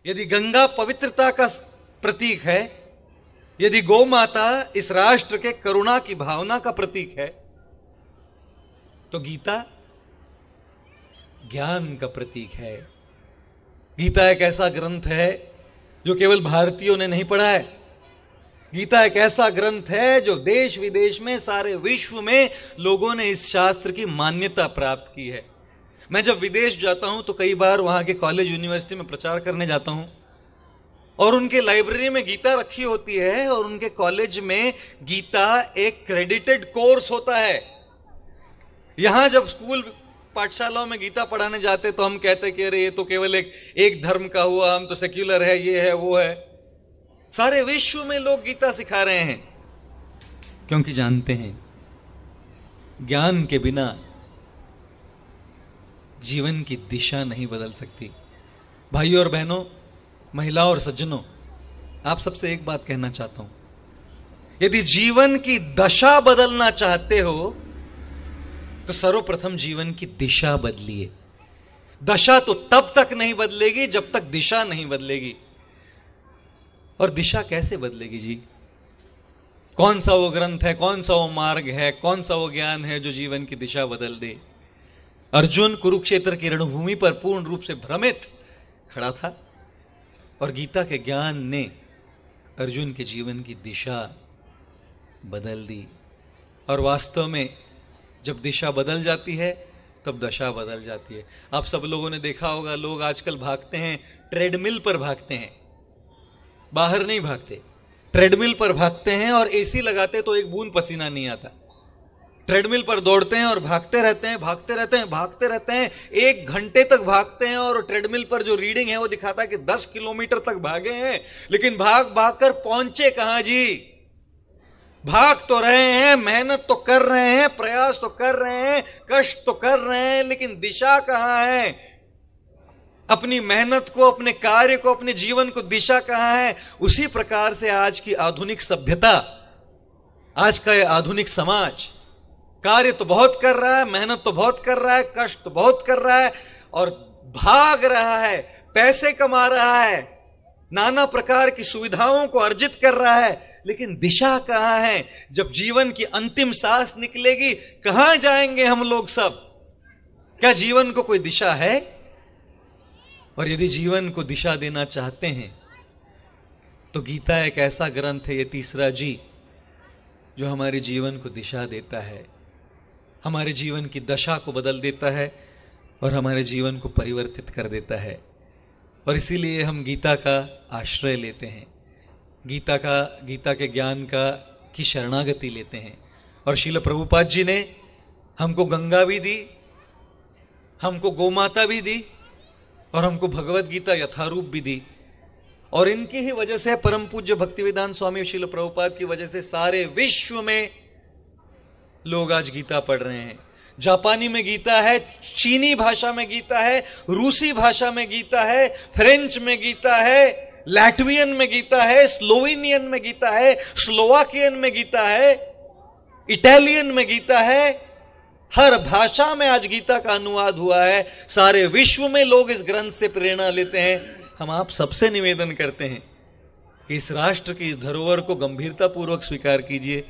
यदि गंगा पवित्रता का प्रतीक है, यदि गौ माता इस राष्ट्र के करुणा की भावना का प्रतीक है, तो गीता ज्ञान का प्रतीक है। गीता एक ऐसा ग्रंथ है जो केवल भारतीयों ने नहीं पढ़ा है। गीता एक ऐसा ग्रंथ है जो देश विदेश में, सारे विश्व में लोगों ने इस शास्त्र की मान्यता प्राप्त की है। मैं जब विदेश जाता हूं तो कई बार वहां के कॉलेज यूनिवर्सिटी में प्रचार करने जाता हूं और उनके लाइब्रेरी में गीता रखी होती है और उनके कॉलेज में गीता एक क्रेडिटेड कोर्स होता है। यहां जब स्कूल पाठशालाओं में गीता पढ़ाने जाते तो हम कहते कि अरे ये तो केवल एक धर्म का हुआ, हम तो सेक्युलर है, ये है वो है। सारे विश्व में लोग गीता सिखा रहे हैं क्योंकि जानते हैं ज्ञान के बिना जीवन की दिशा नहीं बदल सकती। भाइयों और बहनों, महिलाओं और सज्जनों, आप सबसे एक बात कहना चाहता हूं, यदि जीवन की दशा बदलना चाहते हो तो सर्वप्रथम जीवन की दिशा बदलिए। दशा तो तब तक नहीं बदलेगी जब तक दिशा नहीं बदलेगी। और दिशा कैसे बदलेगी जी? कौन सा वो ग्रंथ है, कौन सा वो मार्ग है, कौन सा वो ज्ञान है जो जीवन की दिशा बदल दे? अर्जुन कुरुक्षेत्र की रणभूमि पर पूर्ण रूप से भ्रमित खड़ा था और गीता के ज्ञान ने अर्जुन के जीवन की दिशा बदल दी। और वास्तव में जब दिशा बदल जाती है तब दशा बदल जाती है। आप सब लोगों ने देखा होगा, लोग आजकल भागते हैं, ट्रेडमिल पर भागते हैं, बाहर नहीं भागते, ट्रेडमिल पर भागते हैं और एसी लगाते तो एक बूंद पसीना नहीं आता। ट्रेडमिल पर दौड़ते हैं और भागते रहते हैं, भागते रहते हैं, भागते रहते हैं, 1 घंटे तक भागते हैं और ट्रेडमिल पर जो रीडिंग है वो दिखाता है कि 10 किलोमीटर तक भागे हैं, लेकिन भाग भाग कर पहुंचे कहां जी? भाग तो रहे हैं, मेहनत तो कर रहे हैं, प्रयास तो कर रहे हैं, कष्ट तो कर रहे हैं, लेकिन दिशा कहां है? अपनी मेहनत को, अपने कार्य को, अपने जीवन को दिशा कहां है? उसी प्रकार से आज की आधुनिक सभ्यता, आज का यह आधुनिक समाज कार्य तो बहुत कर रहा है, मेहनत तो बहुत कर रहा है, कष्ट तो बहुत कर रहा है और भाग रहा है, पैसे कमा रहा है, नाना प्रकार की सुविधाओं को अर्जित कर रहा है, लेकिन दिशा कहां है? जब जीवन की अंतिम सांस निकलेगी, कहां जाएंगे हम लोग सब? क्या जीवन को कोई दिशा है? और यदि जीवन को दिशा देना चाहते हैं तो गीता एक ऐसा ग्रंथ है, ये तीसरा जी, जो हमारे जीवन को दिशा देता है, हमारे जीवन की दशा को बदल देता है और हमारे जीवन को परिवर्तित कर देता है। और इसीलिए हम गीता का आश्रय लेते हैं, गीता के ज्ञान की शरणागति लेते हैं। और श्रील प्रभुपाद जी ने हमको गंगा भी दी, हमको गोमाता भी दी और हमको भगवत गीता यथारूप भी दी। और इनकी ही वजह से, परम पूज्य भक्तिवेदांत स्वामी श्रील प्रभुपाद की वजह से सारे विश्व में लोग आज गीता पढ़ रहे हैं। जापानी में गीता है, चीनी भाषा में गीता है, रूसी भाषा में गीता है, फ्रेंच में गीता है, लैट्वियन में गीता है, स्लोवेनियन में गीता है, स्लोवाकियन में गीता है, इटालियन में गीता है। हर भाषा में आज गीता का अनुवाद हुआ है। सारे विश्व में लोग इस ग्रंथ से प्रेरणा लेते हैं। हम आप सबसे निवेदन करते हैं कि इस राष्ट्र की इस धरोहर को गंभीरता पूर्वक स्वीकार कीजिए